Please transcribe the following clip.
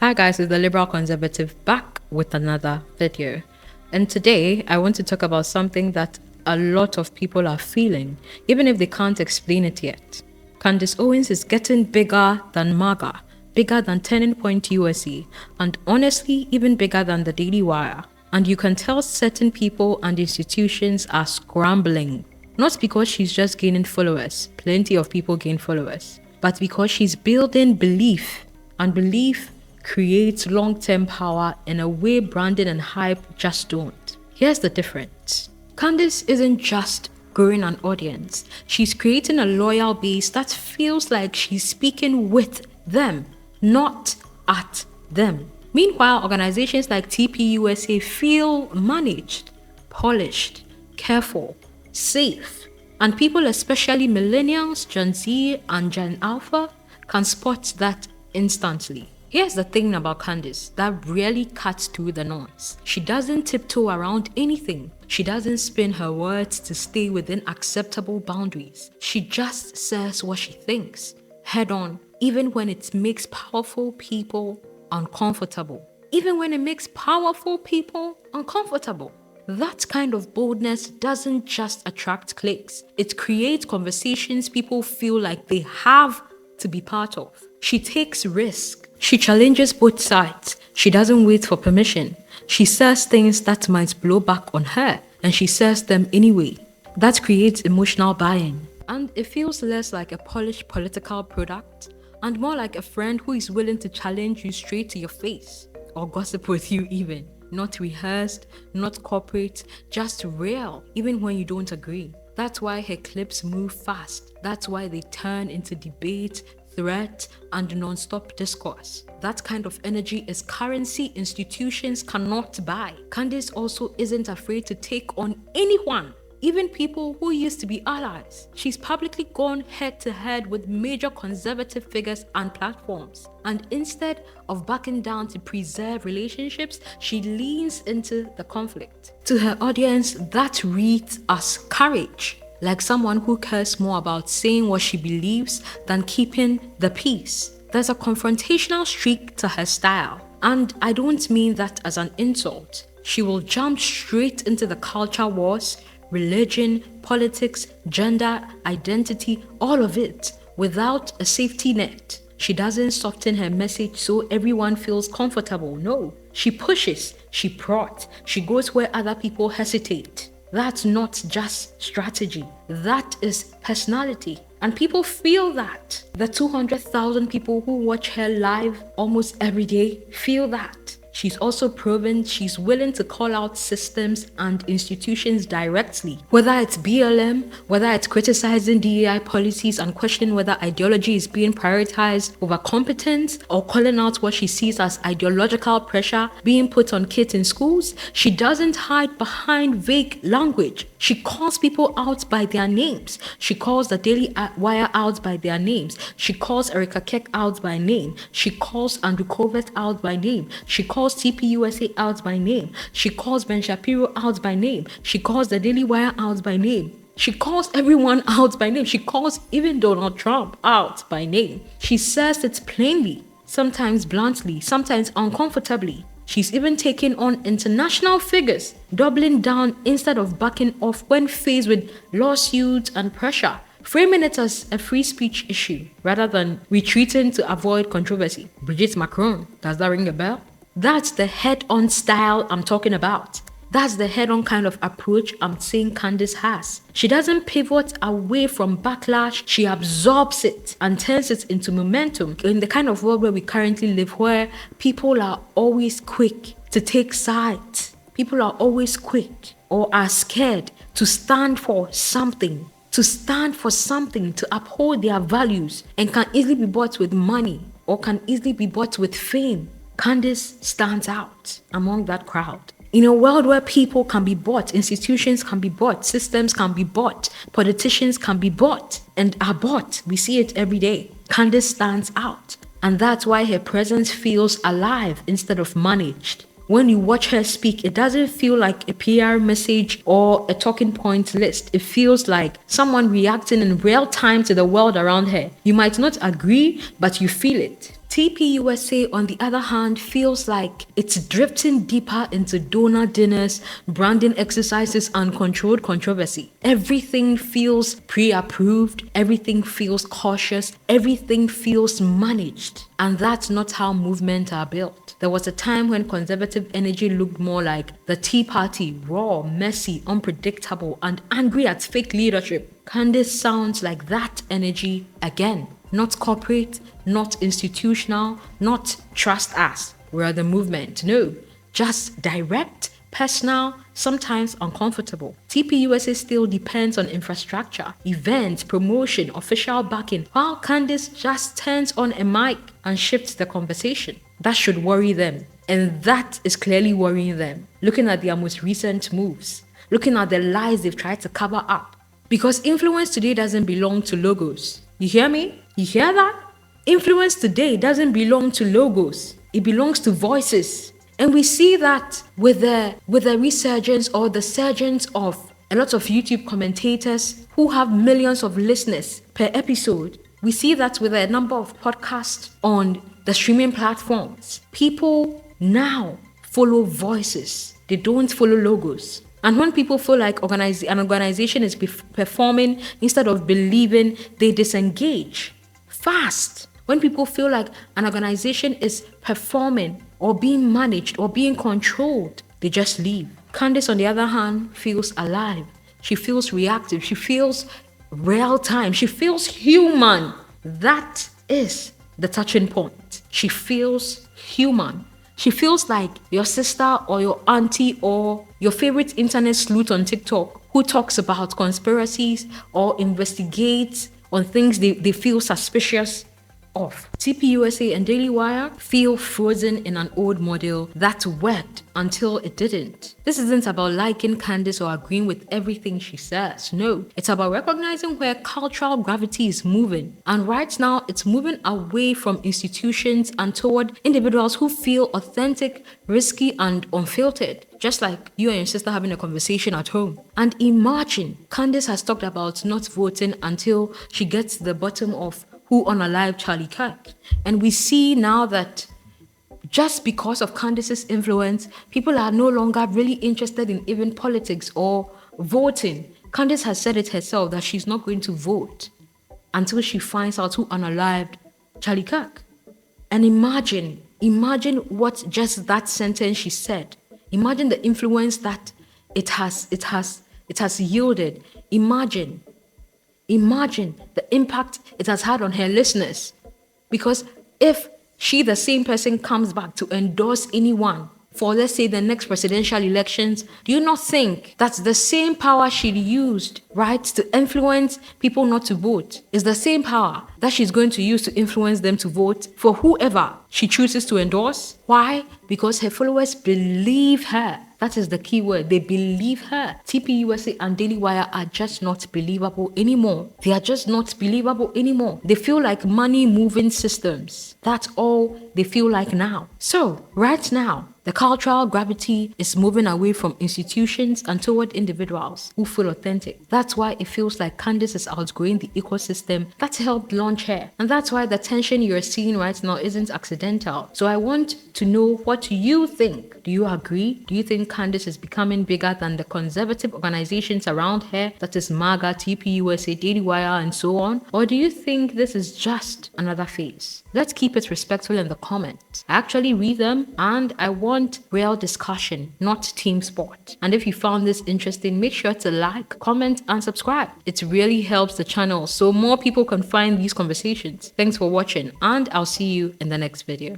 Hi guys, it's the Liberal Conservative back with another video. And today I want to talk about something that a lot of people are feeling, even if they can't explain it yet. Candace Owens is getting bigger than MAGA, bigger than Turning Point USA, and honestly even bigger than the Daily Wire. And you can tell certain people and institutions are scrambling. Not because she's just gaining followers, plenty of people gain followers, but because she's building belief, and belief creates long-term power in a way branding and hype just don't. Here's the difference. Candace isn't just growing an audience. She's creating a loyal base that feels like she's speaking with them, not at them. Meanwhile, organizations like TPUSA feel managed, polished, careful, safe, and people, especially millennials, Gen Z, and Gen Alpha, can spot that instantly. Here's the thing about Candace that really cuts through the noise. She doesn't tiptoe around anything. She doesn't spin her words to stay within acceptable boundaries. She just says what she thinks, head on, even when it makes powerful people uncomfortable. Even when it makes powerful people uncomfortable. That kind of boldness doesn't just attract clicks. It creates conversations people feel like they have to be part of. She takes risks. She challenges both sides. She doesn't wait for permission. She says things that might blow back on her, and she says them anyway. That creates emotional buy-in. And it feels less like a polished political product and more like a friend who is willing to challenge you straight to your face or gossip with you even. Not rehearsed, not corporate, just real, even when you don't agree. That's why her clips move fast. That's why they turn into debate, threat, and non-stop discourse. That kind of energy is currency institutions cannot buy. Candace also isn't afraid to take on anyone, even people who used to be allies. She's publicly gone head-to-head with major conservative figures and platforms. And instead of backing down to preserve relationships, she leans into the conflict. To her audience, that reads as courage. Like someone who cares more about saying what she believes than keeping the peace. There's a confrontational streak to her style. And I don't mean that as an insult. She will jump straight into the culture wars, religion, politics, gender, identity, all of it, without a safety net. She doesn't soften her message so everyone feels comfortable. No, she pushes, she prods, she goes where other people hesitate. That's not just strategy. That is personality. And people feel that. The 200,000 people who watch her live almost every day feel that. She's also proven she's willing to call out systems and institutions directly. Whether it's BLM, whether it's criticizing DEI policies and questioning whether ideology is being prioritized over competence, or calling out what she sees as ideological pressure being put on kids in schools, she doesn't hide behind vague language. She calls people out by their names. She calls the Daily Wire out by their names. She calls Erica Keck out by name. She calls Andrew Covert out by name. She calls TPUSA out by name. She calls Ben Shapiro out by name. She calls the Daily Wire out by name. She calls everyone out by name. She calls even Donald Trump out by name. She says it plainly, sometimes bluntly, sometimes uncomfortably. She's even taken on international figures, doubling down instead of backing off when faced with lawsuits and pressure, framing it as a free speech issue rather than retreating to avoid controversy. Brigitte Macron, does that ring a bell? That's the head-on style I'm talking about. That's the head-on kind of approach I'm saying Candace has. She doesn't pivot away from backlash, she absorbs it and turns it into momentum. In the kind of world where we currently live, where people are always quick to take sides, people are always quick or are scared to stand for something, to uphold their values, and can easily be bought with money or can easily be bought with fame. Candace stands out among that crowd. In a world where people can be bought, institutions can be bought, systems can be bought, politicians can be bought and are bought. We see it every day. Candace stands out. And that's why her presence feels alive instead of managed. When you watch her speak, it doesn't feel like a PR message or a talking point list. It feels like someone reacting in real time to the world around her. You might not agree, but you feel it. TPUSA, on the other hand, feels like it's drifting deeper into donor dinners, branding exercises, and controlled controversy. Everything feels pre-approved, everything feels cautious, everything feels managed. And that's not how movements are built. There was a time when conservative energy looked more like the Tea Party, raw, messy, unpredictable, and angry at fake leadership. Candace sounds like that energy again. Not corporate, not institutional, not trust us, we're the movement. No, just direct, personal, sometimes uncomfortable. TPUSA still depends on infrastructure, events, promotion, official backing, while Candace just turns on a mic and shifts the conversation. That should worry them, and that is clearly worrying them, looking at their most recent moves, looking at the lies they've tried to cover up. Because influence today doesn't belong to logos. You hear me? You hear that? Influence today doesn't belong to logos. It belongs to voices. And we see that with the resurgence or the surgence of a lot of YouTube commentators who have millions of listeners per episode. We see that with a number of podcasts on the streaming platforms. People now follow voices. They don't follow logos. And when people feel like an organization is performing instead of believing, they disengage fast. When people feel like an organization is performing or being managed or being controlled, they just leave. Candace, on the other hand, feels alive. She feels reactive. She feels real time. She feels human. That is the touching point. She feels human. She feels like your sister or your auntie or your favorite internet sleuth on TikTok who talks about conspiracies or investigates on things they feel suspicious of. TPUSA and Daily Wire feel frozen in an old model that worked until it didn't. This isn't about liking Candace or agreeing with everything she says. No, it's about recognizing where cultural gravity is moving. And right now, it's moving away from institutions and toward individuals who feel authentic, risky, and unfiltered. Just like you and your sister having a conversation at home. And imagine, Candace has talked about not voting until she gets to the bottom of who unalived Charlie Kirk. And we see now that just because of Candace's influence, people are no longer really interested in even politics or voting. Candace has said it herself that she's not going to vote until she finds out who unalived Charlie Kirk. And imagine what just that sentence she said. Imagine the influence that it has yielded. Imagine the impact it has had on her listeners. Because if she, the same person, comes back to endorse anyone for, let's say, the next presidential elections, do you not think that's the same power she used, right, to influence people not to vote? Is the same power that she's going to use to influence them to vote for whoever she chooses to endorse? Why? Because her followers believe her. That is the key word. They believe her. TPUSA and Daily Wire are just not believable anymore. They are just not believable anymore. They feel like money-moving systems. That's all they feel like now. So, right now, the cultural gravity is moving away from institutions and toward individuals who feel authentic. That's why it feels like Candace is outgrowing the ecosystem that helped launch her. And that's why the tension you're seeing right now isn't accidental. So I want to know what you think. Do you agree? Do you think Candace is becoming bigger than the conservative organizations around her, that is MAGA, TPUSA, Daily Wire, and so on? Or do you think this is just another phase? Let's keep it respectful in the comments. I actually read them and I want real discussion, not team sport. And if you found this interesting, make sure to like, comment, and subscribe. It really helps the channel so more people can find these conversations. Thanks for watching, and I'll see you in the next video.